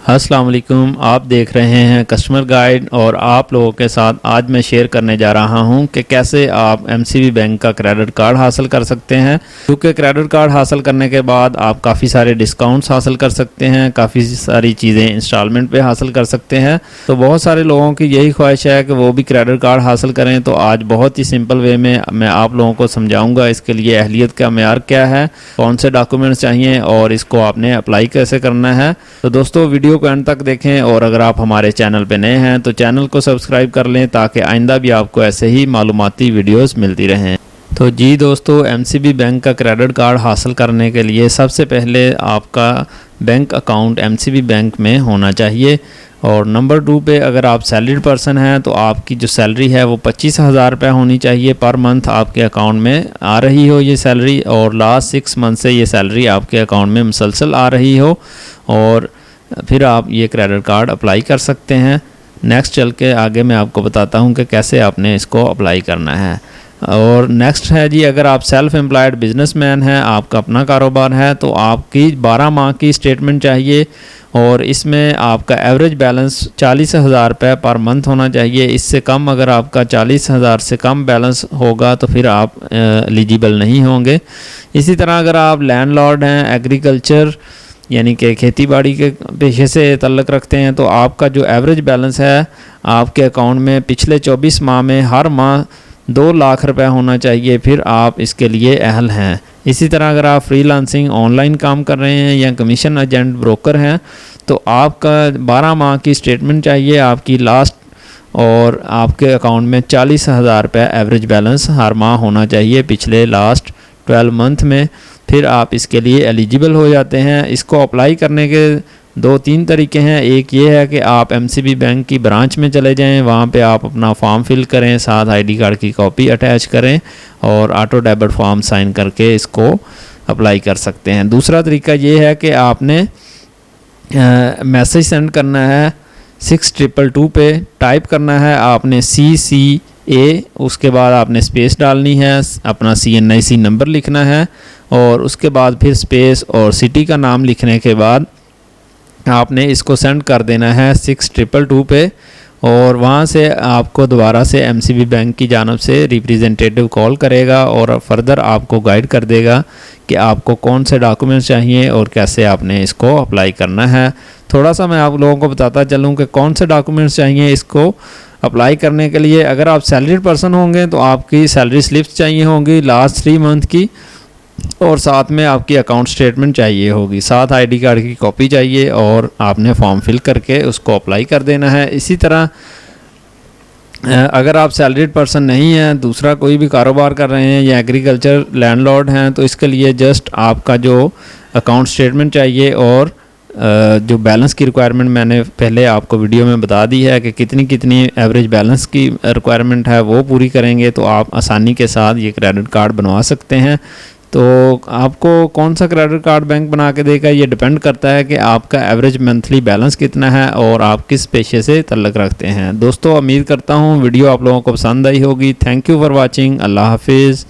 अस्सलाम वालेकुम, आप देख रहे हैं कस्टमर गाइड और आप लोगों के साथ आज मैं शेयर करने जा रहा हूं कि कैसे आप एमसीबी बैंक का क्रेडिट कार्ड हासिल कर सकते हैं। क्योंकि क्रेडिट कार्ड हासिल करने के बाद आप काफ़ी सारे डिस्काउंट्स हासिल कर सकते हैं, काफ़ी सारी चीज़ें इंस्टॉलमेंट पे हासिल कर सकते हैं। तो बहुत सारे लोगों की यही ख्वाहिश है कि वो भी क्रेडिट कार्ड हासिल करें। तो आज बहुत ही सिंपल वे में मैं आप लोगों को समझाऊँगा इसके लिए अहलियत का मेयार क्या है, कौन से डॉक्यूमेंट्स चाहिए और इसको आपने अप्लाई कैसे करना है। तो दोस्तों वीडियो को एंड तक देखें और अगर आप हमारे चैनल पे नए हैं तो चैनल को सब्सक्राइब कर लें ताकि आइंदा भी आपको ऐसे ही मालूमाती वीडियोस मिलती रहें। तो जी दोस्तों, एमसीबी बैंक का क्रेडिट कार्ड हासिल करने के लिए सबसे पहले आपका बैंक अकाउंट एमसीबी बैंक में होना चाहिए। और नंबर 2 पे अगर आप सैलरीड पर्सन हैं तो आपकी जो सैलरी है वो 25,000 रुपये होनी चाहिए पर मंथ आपके अकाउंट में आ रही हो ये सैलरी, और लास्ट 6 मंथ से ये सैलरी आपके अकाउंट में मुसलसल आ रही हो, और फिर आप ये क्रेडिट कार्ड अप्लाई कर सकते हैं। नेक्स्ट चल के आगे मैं आपको बताता हूँ कि कैसे आपने इसको अप्लाई करना है। और नेक्स्ट है जी, अगर आप सेल्फ एम्प्लॉयड बिजनेसमैन हैं, आपका अपना कारोबार है, तो आपकी 12 माह की स्टेटमेंट चाहिए और इसमें आपका एवरेज बैलेंस 40,000 रुपये पर मंथ होना चाहिए। इससे कम अगर आपका 40,000 से कम बैलेंस होगा तो फिर आप एलिजिबल नहीं होंगे। इसी तरह अगर आप लैंडलॉर्ड हैं, एग्रीकल्चर यानी कि खेती बाड़ी के पेशे से तल्लुक़ रखते हैं, तो आपका जो एवरेज बैलेंस है आपके अकाउंट में पिछले 24 माह में हर माह 2 लाख रुपए होना चाहिए, फिर आप इसके लिए अहल हैं। इसी तरह अगर आप फ्रीलांसिंग ऑनलाइन काम कर रहे हैं या कमीशन एजेंट ब्रोकर हैं तो आपका 12 माह की स्टेटमेंट चाहिए आपकी लास्ट, और आपके अकाउंट में 40,000 रुपये एवरेज बैलेंस हर माह होना चाहिए पिछले लास्ट 12 मंथ में, फिर आप इसके लिए एलिजिबल हो जाते हैं। इसको अप्लाई करने के 2-3 तरीके हैं। एक ये है कि आप एमसीबी बैंक की ब्रांच में चले जाएं, वहाँ पे आप अपना फॉर्म फिल करें, साथ आईडी कार्ड की कॉपी अटैच करें और ऑटो डेबिट फॉर्म साइन करके इसको अप्लाई कर सकते हैं। दूसरा तरीका ये है कि आपने मैसेज सेंड करना है 6222 पे, टाइप करना है आपने CCA, उसके बाद आपने स्पेस डालनी है, अपना CNIC नंबर लिखना है और उसके बाद फिर स्पेस और सिटी का नाम लिखने के बाद आपने इसको सेंड कर देना है 6222 पे, और वहाँ से आपको दोबारा से एमसीबी बैंक की जानब से रिप्रेजेंटेटिव कॉल करेगा और फर्दर आपको गाइड कर देगा कि आपको कौन से डॉक्यूमेंट्स चाहिए और कैसे आपने इसको अप्लाई करना है। थोड़ा सा मैं आप लोगों को बताता चलूँ कि कौन से डॉक्यूमेंट्स चाहिए इसको अप्लाई करने के लिए। अगर आप सैलरीड पर्सन होंगे तो आपकी सैलरी स्लिप्स चाहिए होंगी लास्ट 3 मंथ की, और साथ में आपकी अकाउंट स्टेटमेंट चाहिए होगी, साथ आईडी कार्ड की कॉपी चाहिए और आपने फॉर्म फिल करके उसको अप्लाई कर देना है। इसी तरह अगर आप सैलरीड पर्सन नहीं हैं, दूसरा कोई भी कारोबार कर रहे हैं या एग्रीकल्चर लैंडलॉर्ड हैं, तो इसके लिए जस्ट आपका जो अकाउंट स्टेटमेंट चाहिए और जो बैलेंस की रिक्वायरमेंट मैंने पहले आपको वीडियो में बता दी है कि कितनी कितनी एवरेज बैलेंस की रिक्वायरमेंट है, वो पूरी करेंगे तो आप आसानी के साथ ये क्रेडिट कार्ड बनवा सकते हैं। तो आपको कौन सा क्रेडिट कार्ड बैंक बना के देगा ये डिपेंड करता है कि आपका एवरेज मंथली बैलेंस कितना है और आप किस पेशे से तल्लुक़ रखते हैं। दोस्तों, उम्मीद करता हूँ वीडियो आप लोगों को पसंद आई होगी। Thank you for watching. Allah हाफिज़।